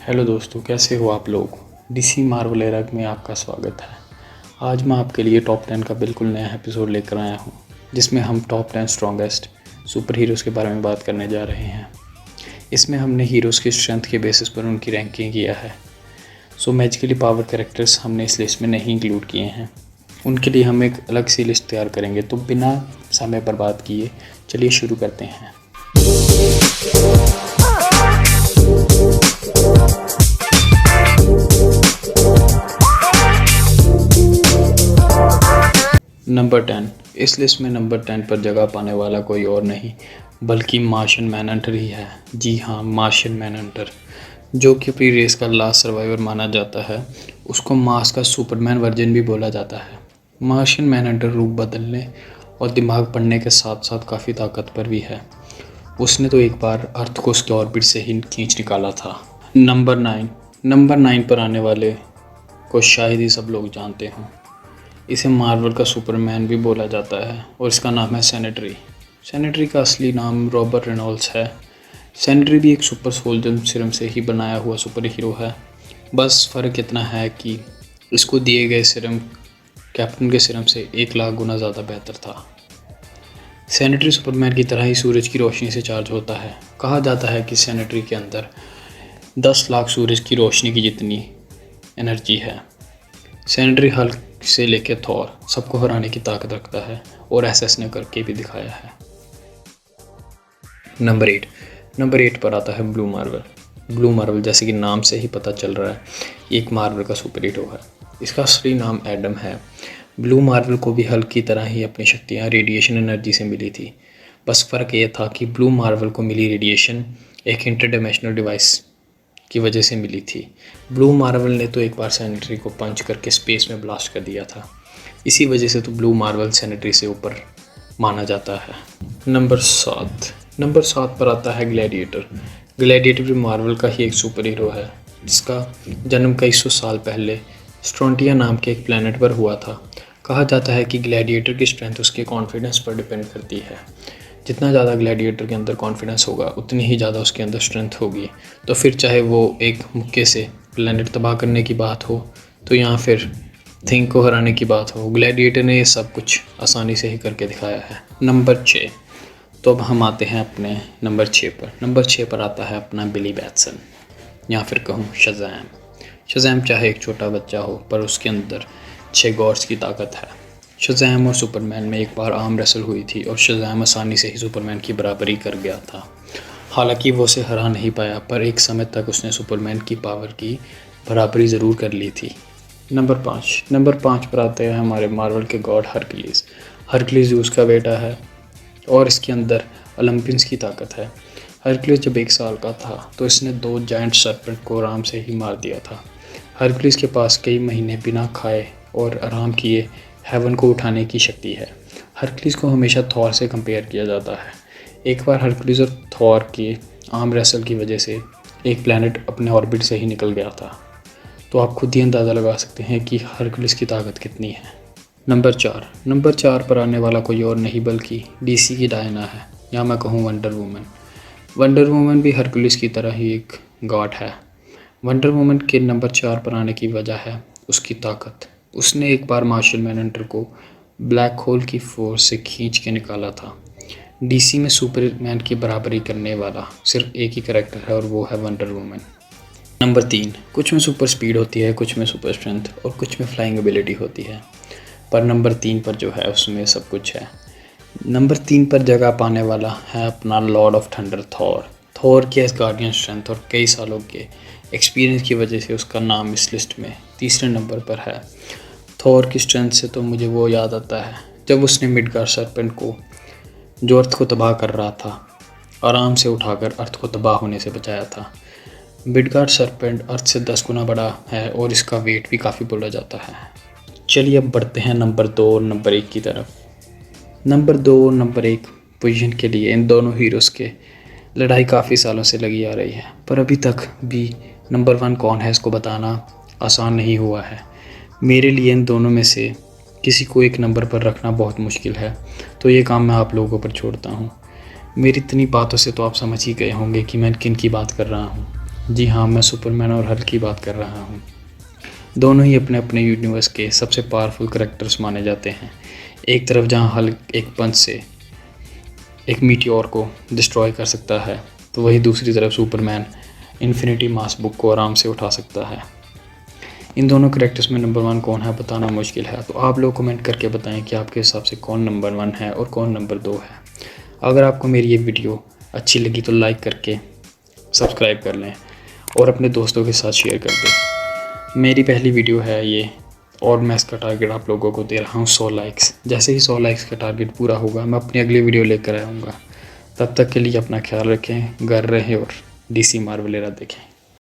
Hello दोस्तों, कैसे हो आप लोग। डीसी मार्वल एरा में आपका स्वागत है। आज मैं आपके लिए टॉप 10 का बिल्कुल नया एपिसोड लेकर आया हूँ, जिसमें हम टॉप 10 स्ट्रॉन्गेस्ट सुपर हीरोज़ के बारे में बात करने जा रहे हैं। इसमें हमने हीरोज़ की स्ट्रेंथ के बेसिस पर उनकी रैंकिंग किया है। सो मैजिकली पावर कैरेक्टर्स हमने इस लिस्ट में नहीं इंक्लूड किए हैं। उनके लिए हम एक अलग सी लिस्ट तैयार करेंगे। तो बिना समय बर्बाद किए चलिए शुरू करते हैं। नंबर 10। इस लिस्ट में नंबर 10 पर जगह पाने वाला कोई और नहीं बल्कि मार्शियन मैनहंटर ही है। जी हाँ, मार्शियन मैनहंटर, जो कि अपनी रेस का लास्ट सर्वाइवर माना जाता है। उसको मार्स का सुपरमैन वर्जन भी बोला जाता है। मार्शियन मैनहंटर रूप बदलने और दिमाग पढ़ने के साथ साथ काफ़ी ताकतवर भी है। उसने तो एक बार अर्थ को उसके ऑर्बिट से ही खींच निकाला था। नंबर 9 पर आने वाले को शायद ही सब लोग जानते हों। इसे मार्वल का सुपरमैन भी बोला जाता है और इसका नाम है सेनेटरी। सेनेटरी का असली नाम रॉबर्ट रेनॉल्ड्स है। सेनेटरी भी एक सुपर सोल्जर सीरम से ही बनाया हुआ सुपर हीरो है। बस फ़र्क इतना है कि इसको दिए गए सीरम कैप्टन के सीरम से 1,00,000 गुना ज़्यादा बेहतर था। सेनेटरी सुपरमैन की तरह ही सूरज की रोशनी से चार्ज होता है। कहा जाता है कि सेनेटरी के अंदर 10 लाख सूरज की रोशनी की जितनी एनर्जी है। सेनेटरी हल्क से लेकर थॉर सबको हराने की ताकत रखता है और एसएस ने करके भी दिखाया है। नंबर 8 पर आता है ब्लू मार्वल। ब्लू मार्वल, जैसे कि नाम से ही पता चल रहा है, एक मार्वल का सुपर हीरो है। इसका असली नाम एडम है। ब्लू मार्वल को भी हल्क की तरह ही अपनी शक्तियाँ रेडिएशन एनर्जी से मिली थी। बस फ़र्क ये था कि ब्लू मार्वल को मिली रेडिएशन एक इंटरडिमेंशनल डिवाइस की वजह से मिली थी। ब्लू मार्वल ने तो एक बार सेनेटरी को पंच करके स्पेस में ब्लास्ट कर दिया था। इसी वजह से तो ब्लू मार्वल सेनेटरी से ऊपर माना जाता है। नंबर 7 पर आता है ग्लैडिएटर। ग्लैडिएटर भी मार्वल का ही एक सुपर हीरो है, जिसका जन्म कई सौ साल पहले स्ट्रोंटिया नाम के एक प्लेनेट पर हुआ था। कहा जाता है कि ग्लैडिएटर की स्ट्रेंथ उसके कॉन्फिडेंस पर डिपेंड करती है। जितना ज़्यादा ग्लैडिएटर के अंदर कॉन्फिडेंस होगा, उतनी ही ज़्यादा उसके अंदर स्ट्रेंथ होगी। तो फिर चाहे वो एक मुक्के से प्लेनेट तबाह करने की बात हो, तो यहाँ फिर थिंग को हराने की बात हो, ग्लैडिएटर ने ये सब कुछ आसानी से ही करके दिखाया है। नंबर 6। तो अब हम आते हैं अपने नंबर 6 पर। नंबर 6 पर आता है अपना बिली बैटसन, या फिर कहूँ शज़ैम। शज़ैम चाहे एक छोटा बच्चा हो, पर उसके अंदर 6 गॉड्स की ताकत है। शज़ैम और सुपरमैन में एक बार आर्म रेसल हुई थी और शज़ैम आसानी से ही सुपरमैन की बराबरी कर गया था। हालांकि वो उसे हरा नहीं पाया, पर एक समय तक उसने सुपरमैन की पावर की बराबरी ज़रूर कर ली थी। नंबर 5 पर आते हैं हमारे मार्वल के गॉड हरक्यूलिस। हरक्यूलिस ज़ूस का बेटा है और इसके अंदर ओलंपियंस की ताकत है। हरक्यूलिस जब 1 साल का था तो इसने 2 जायंट सर्पेंट को आराम से ही मार दिया था। हरक्यूलिस के पास कई महीने बिना खाए और आराम किए हेवन को उठाने की शक्ति है। हरक्यूलिस को हमेशा थॉर से कंपेयर किया जाता है। एक बार हरक्यूलिस और थॉर के आर्म रेसल की वजह से एक प्लैनेट अपने ऑर्बिट से ही निकल गया था। तो आप खुद ही अंदाज़ा लगा सकते हैं कि हरक्यूलिस की ताकत कितनी है। नंबर 4 पर आने वाला कोई और नहीं बल्कि डीसी की डायना है, या मैं कहूँ वंडर वूमन। वंडर वूमन भी हरक्यूलिस की तरह ही एक गॉड है। वंडर वूमन के नंबर 4 पर आने की वजह है उसकी ताकत। उसने एक बार मार्शियन मैनहंटर को ब्लैक होल की फोर्स से खींच के निकाला था। डीसी में सुपरमैन की बराबरी करने वाला सिर्फ एक ही कैरेक्टर है और वो है वंडर वूमन। नंबर 3। कुछ में सुपर स्पीड होती है, कुछ में सुपर स्ट्रेंथ और कुछ में फ्लाइंग एबिलिटी होती है, पर नंबर 3 पर जो है उसमें सब कुछ है। नंबर 3 पर जगह पाने वाला है अपना लॉर्ड ऑफ थंडर थॉर की एसगार्डियन स्ट्रेंथ और कई सालों के एक्सपीरियंस की वजह से उसका नाम इस लिस्ट में तीसरे नंबर पर है। थॉर की स्ट्रेंथ से तो मुझे वो याद आता है जब उसने मिडगार्ड सर्पेंट को, जो अर्थ को तबाह कर रहा था, आराम से उठाकर अर्थ को तबाह होने से बचाया था। मिडगार्ड सर्पेंट अर्थ से 10 गुना बड़ा है और इसका वेट भी काफ़ी बोला जाता है। चलिए अब बढ़ते हैं नंबर 2 और नंबर 1 की तरफ। नंबर 2 और नंबर 1 पोजीशन के लिए इन दोनों हीरोज़ के लड़ाई काफ़ी सालों से लगी आ रही है, पर अभी तक भी नंबर 1 कौन है इसको बताना आसान नहीं हुआ है। मेरे लिए इन दोनों में से किसी को एक नंबर पर रखना बहुत मुश्किल है, तो ये काम मैं आप लोगों पर छोड़ता हूँ। मेरी इतनी बातों से तो आप समझ ही गए होंगे कि मैं किन की बात कर रहा हूँ। जी हाँ, मैं सुपरमैन और हल्क की बात कर रहा हूँ। दोनों ही अपने अपने यूनिवर्स के सबसे पावरफुल करैक्टर्स माने जाते हैं। एक तरफ जहाँ हल्क एक पंच से एक मीटियोर को डिस्ट्रॉय कर सकता है, तो वही दूसरी तरफ सुपरमैन इन्फिनिटी मास बुक को आराम से उठा सकता है। इन दोनों करैक्टर्स में नंबर 1 कौन है बताना मुश्किल है, तो आप लोग कमेंट करके बताएं कि आपके हिसाब से कौन नंबर 1 है और कौन नंबर 2 है। अगर आपको मेरी ये वीडियो अच्छी लगी तो लाइक करके सब्सक्राइब कर लें और अपने दोस्तों के साथ शेयर कर दें। मेरी पहली वीडियो है ये और मैं इसका टारगेट आप लोगों को दे रहा हूँ 100 लाइक्स। जैसे ही 100 लाइक्स का टारगेट पूरा होगा मैं अपनी अगली वीडियो लेकर आऊँगा। तब तक के लिए अपना ख्याल रखें, घर रहें और DC मार्वल एरा देखें।